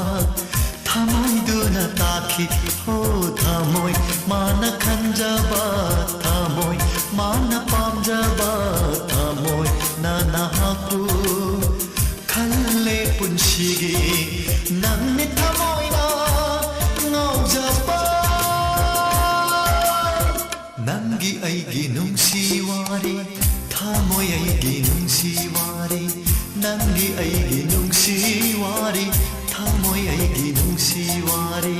J: thamoy duna takhi ho thamoy mana khanjaba thamoy mana pamjaba thamoy nana haku khalle punshigi nanne thamoy na ngaujaba Nangi aigi nungsi wari thamoy aigi nungsi wari Nangi aigi nungsi wari thamoy aigi nungsi wari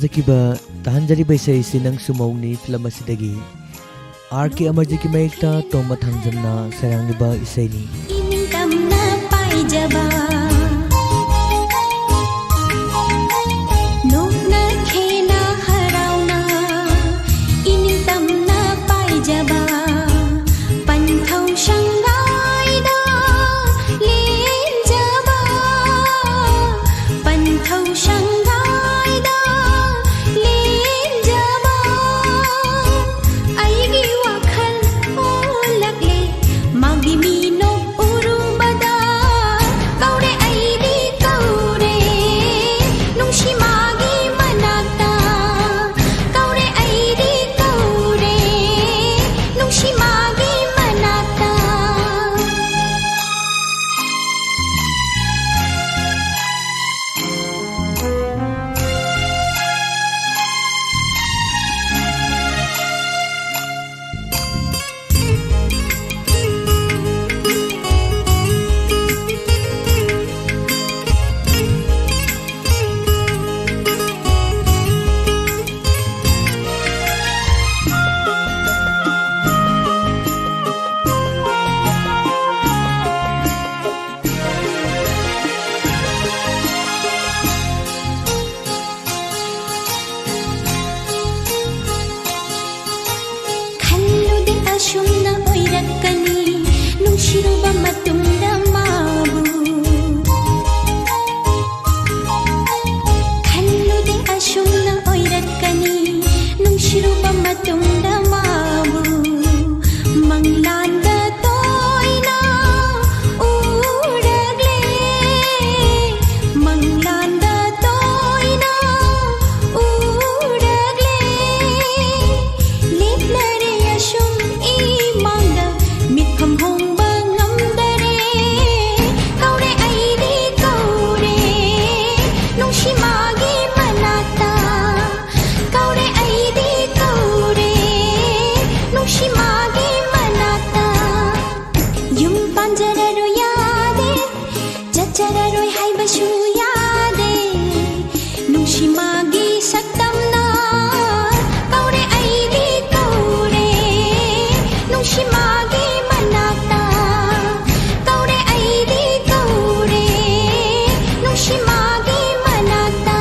E: tahanjariba isai sinang sumawni film asidagi RK Amarjiki mayekta toma thangjamna sarangniba isai ni
H: Ining tamna paijaba Nokna khena harauna Ining tamna paijaba Panthau shangaida lenjaba Panthau shangaida lenjaba Aigi wakhal olakle magi mino urubada kaure aidi kaure nungshi magi manakta kaure aidi kaure nungshi magi manakta Khallude ashumna oirakkani nungshiruba matunda mabu Khallude ashumna oirakkani nungshiruba matunda mabu Manglanda toina uragle Manglanda toina uragle Leplare ashum imangda mitpham hongba ngamdare Kaure aidi kaure nungshi magi manakta Kaure aidi kaure nungshi magi manakta Yum panjararo yade jachararo haibashu yade Nungshi magi saktamna kaure aidi kaure nungshi magi manakta kaure aidi kaure nungshi magi manakta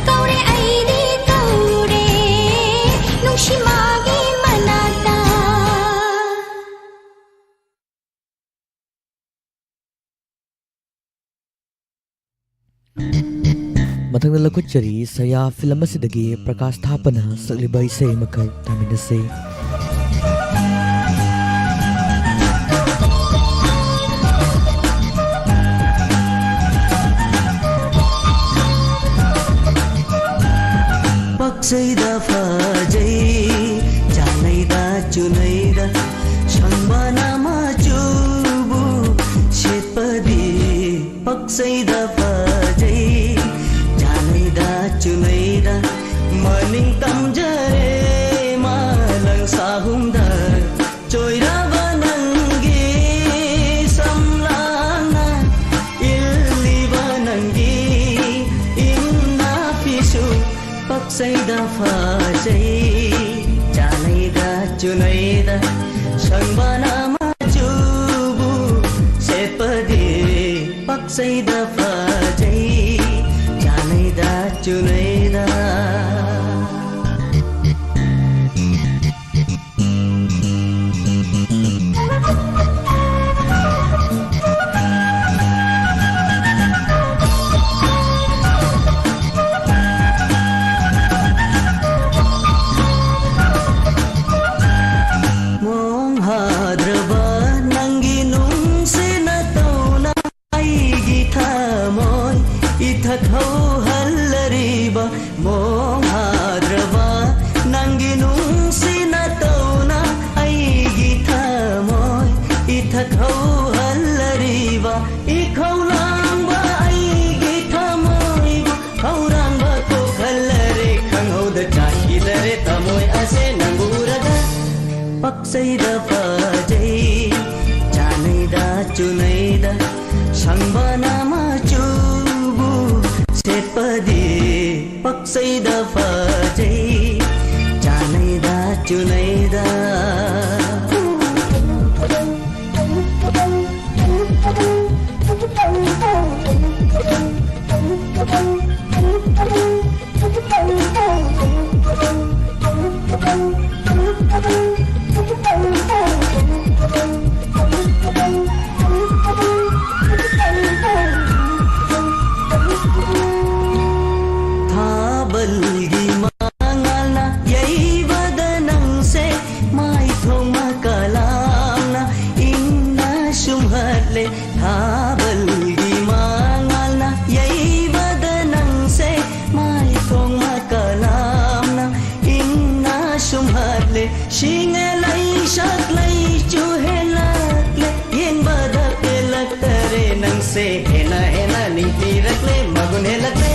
H: kaure aidi kaure nungshi magi manakta
E: Mathangna lakutchari saya film asidagi Prakash Thapana sakliba isai makal taminase
G: Paksaida fajai janaida chunaida shambana majubu shepadi Paksaida fajai janaida chunaida maning tamjare malang sahumda choira banangi samlana illi banangi inna pisu Paksaida fajai janaida chunaida shambana majubu sepadi Paksaida fajai janaida chunaida Mong hadraba nangi nungsi na tauna aigi thamoy ithakau hallariba Mong hadraba nangi nungsi na tauna aigi thamoy ithakau hallariba ikhau langba aigi thamoy khaurangba ko khallare khangau da chahidare tamoy ase nanguraga Paksaida fajai janaida chunaida shambana majubu sepadi Paksaida
K: सुमहत्ले थाबलगी मांगलना यैबदा नंसे माय फोंग मकलामना इन्ना सुमहत्ले शिंगलै शक्लै चुहेलक्ले येंबदा पेलक्तरे नंसे हेना हेना नितिरक्ले मगुन हेलक्ले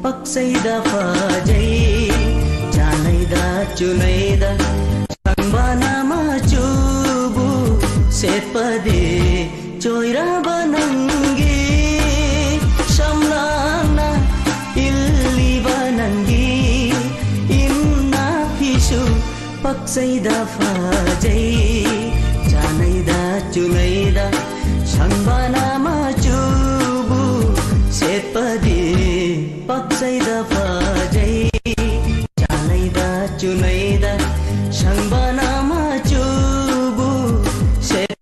K: पक्सैदा फाजै जानैदा चुनैदा संबाना माचुबु सेपदे चोइरा बनंगी समलाना इल्ली बनंगी इन्ना फिसु पक्सैदा फाजै जानैदा चुनैदा संबाना माचुबु सेपदे पक्सैदा फाजै जानैदा चुनैदा संबाना माचुबु सेपदे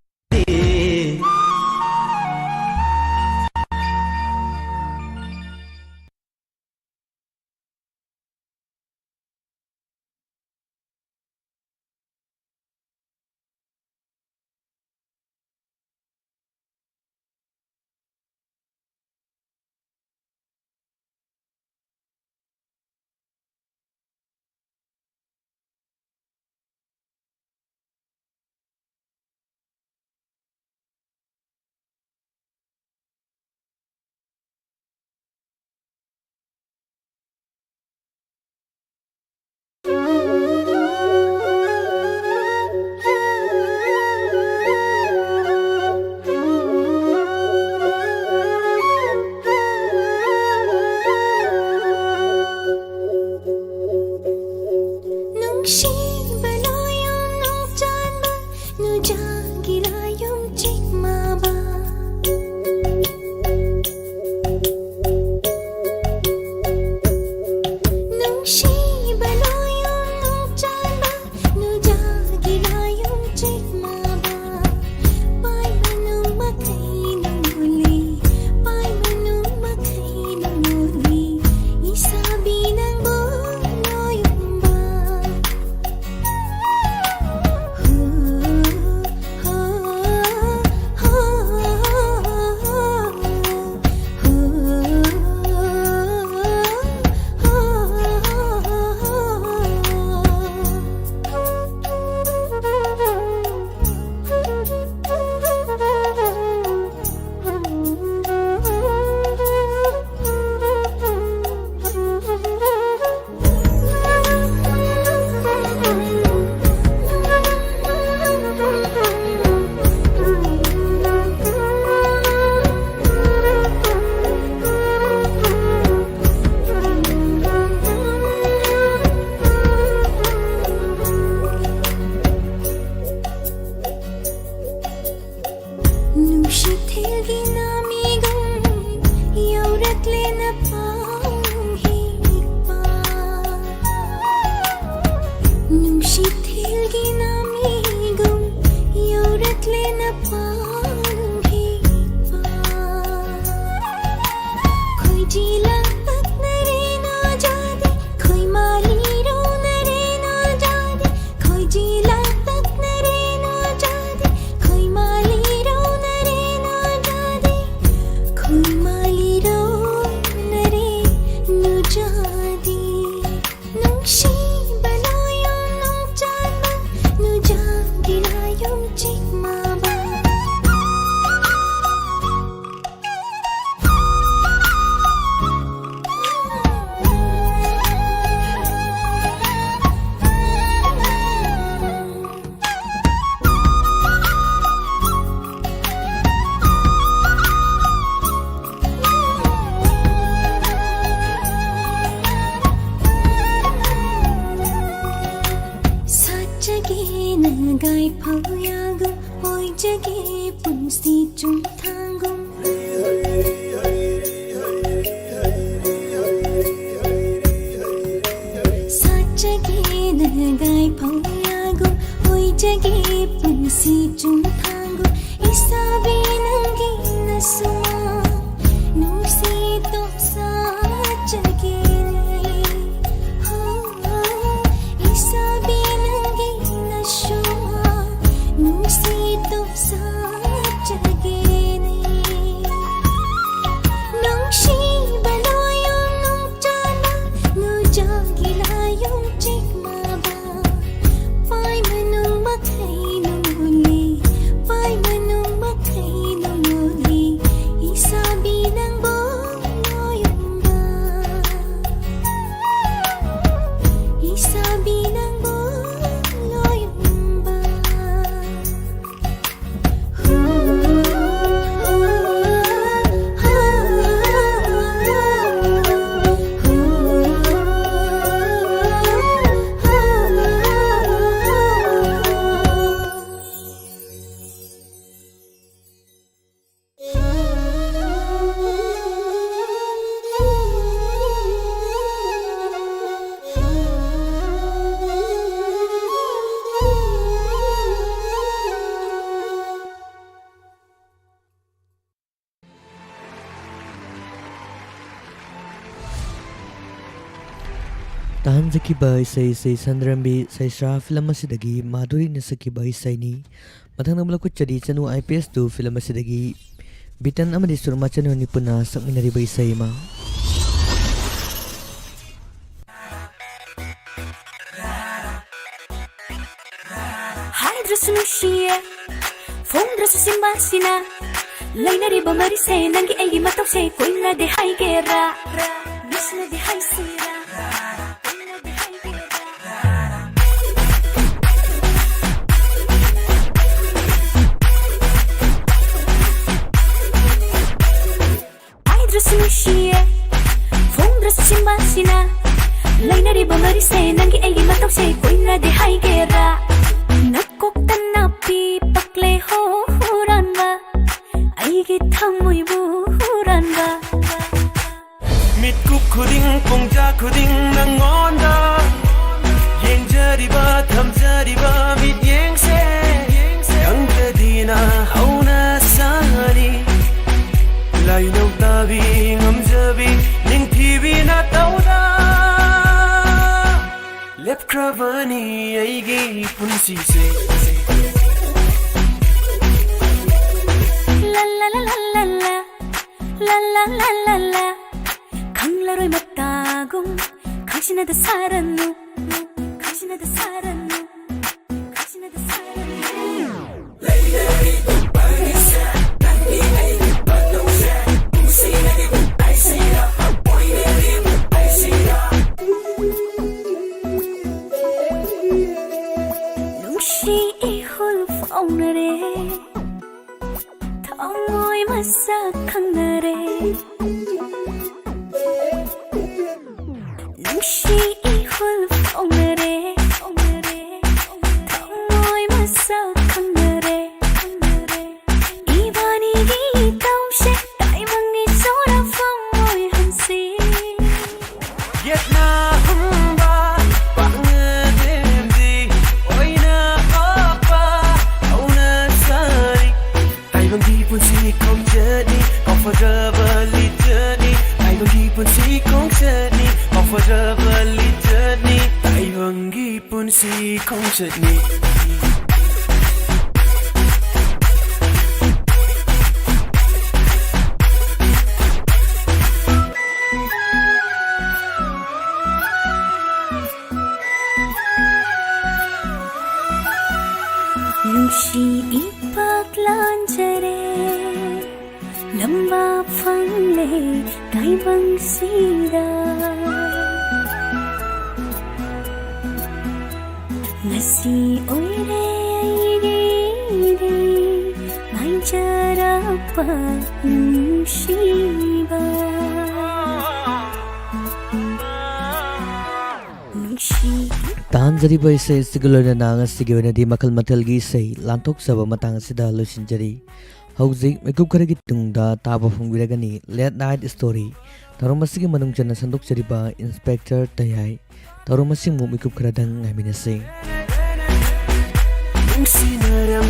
H: Nung sito sa jage
E: ꯇꯥꯍꯟꯖꯈꯤꯕ ꯏꯁꯩ ꯏꯁꯩ ꯁꯟꯗ꯭ꯔꯝꯕꯤ ꯁꯩꯁ꯭ꯔꯥ ꯐꯤꯂꯝ ꯑꯁꯤꯗꯒꯤ ꯃꯥꯙꯨꯔꯤꯅ ꯁꯛꯈꯤꯕ ꯏꯁꯩꯅꯤ ꯃꯊꯪꯗ ꯃꯨꯂꯛꯀꯨꯠꯆꯔꯤ ꯆꯅꯨ IPS2 ꯐꯤꯂꯝ ꯑꯁꯤꯗꯒꯤ ꯕꯤꯇꯟ ꯑꯃꯗꯤ ꯁꯨꯔꯃꯥ ꯆꯅꯨꯅꯤ ꯄꯨꯟꯅ ꯁꯛꯃꯤꯟꯅꯔꯤꯕ ꯏꯁꯩ ꯑꯃ
H: 하이드러스 누시에 폼드러스 심바시나 라이너리버 머리세 난기 애기 맛없이 꼬일라데 하이게라 미스나데 하이세라 꼬일라데 하이게라 하이드러스 누시에 폼드러스 심바시나 라이너리버 머리세 난기 애기 맛없이 꼬일라데 하이게라 nakoktan na pipakle ho huran ba aigi thamoi bu huran ba
I: mitkup khuding pongja khuding nangonda yengjariba thamjariba mit yengse yangdina hauna sani lainau tabi ngamjabi ningthibi na tauda lepkravani aigi punsi se
H: la la la la la la la la la la la 강라로이 맞다공 당신에도 살았누 당신에도 살았누 당신에도 살았누 오늘의 덩어이 마삭한 날에 눈시 이훌 오늘의 덩어이 마삭한 날에 이번이 기다우시 다이망니 소라 펑모이 한시
I: Yetna humba bangdemdi oina apa auna sari Taiwangi pun si kong jadi comfortably journey Taiwangi pun si kong jadi comfortably journey Taiwangi pun si kong jadi
H: 눈시 이박란제래 럼바 팡레 가이방시다 나시 오이레 아이리레 마이자라빠 눈시바 눈시
E: ꯇꯥꯍꯟꯖꯔꯤꯕ ꯏꯁꯩ ꯑꯁꯤꯒ ꯂꯣꯏꯅꯅ ꯉꯁꯤꯒꯤ ꯑꯣꯏꯅꯗꯤ ꯃꯈꯜ ꯃꯊꯦꯜꯒꯤ ꯏꯁꯩ ꯂꯥꯟꯊꯣꯛꯆꯕ ꯃꯇꯥꯡ ꯑꯁꯤꯗ ꯂꯣꯏꯁꯤꯟꯖꯔꯤ ꯍꯧꯖꯤꯛ ꯃꯤꯀꯨꯞ ꯈꯔꯒꯤ ꯇꯨꯡꯗ ꯇꯥꯕ ꯐꯪꯕꯤꯔꯒꯅꯤ ꯂꯦꯠ ꯅꯥꯏꯠ ꯁ꯭ꯇꯣꯔꯤ ꯊꯧꯔꯝ ꯑꯁꯤꯒꯤ ꯃꯅꯨꯡ ꯆꯟꯅ ꯁꯟꯗꯣꯛꯆꯔꯤꯕ ꯏꯟꯁꯄꯦꯛꯇꯔ ꯇꯌꯥꯏ ꯊꯧꯔꯝ ꯑꯁꯤꯃꯨꯛ ꯃꯤꯀꯨꯞ ꯈꯔꯗꯪ ꯉꯥꯏꯃꯤꯟꯅꯁꯤ
I: Nung sinarang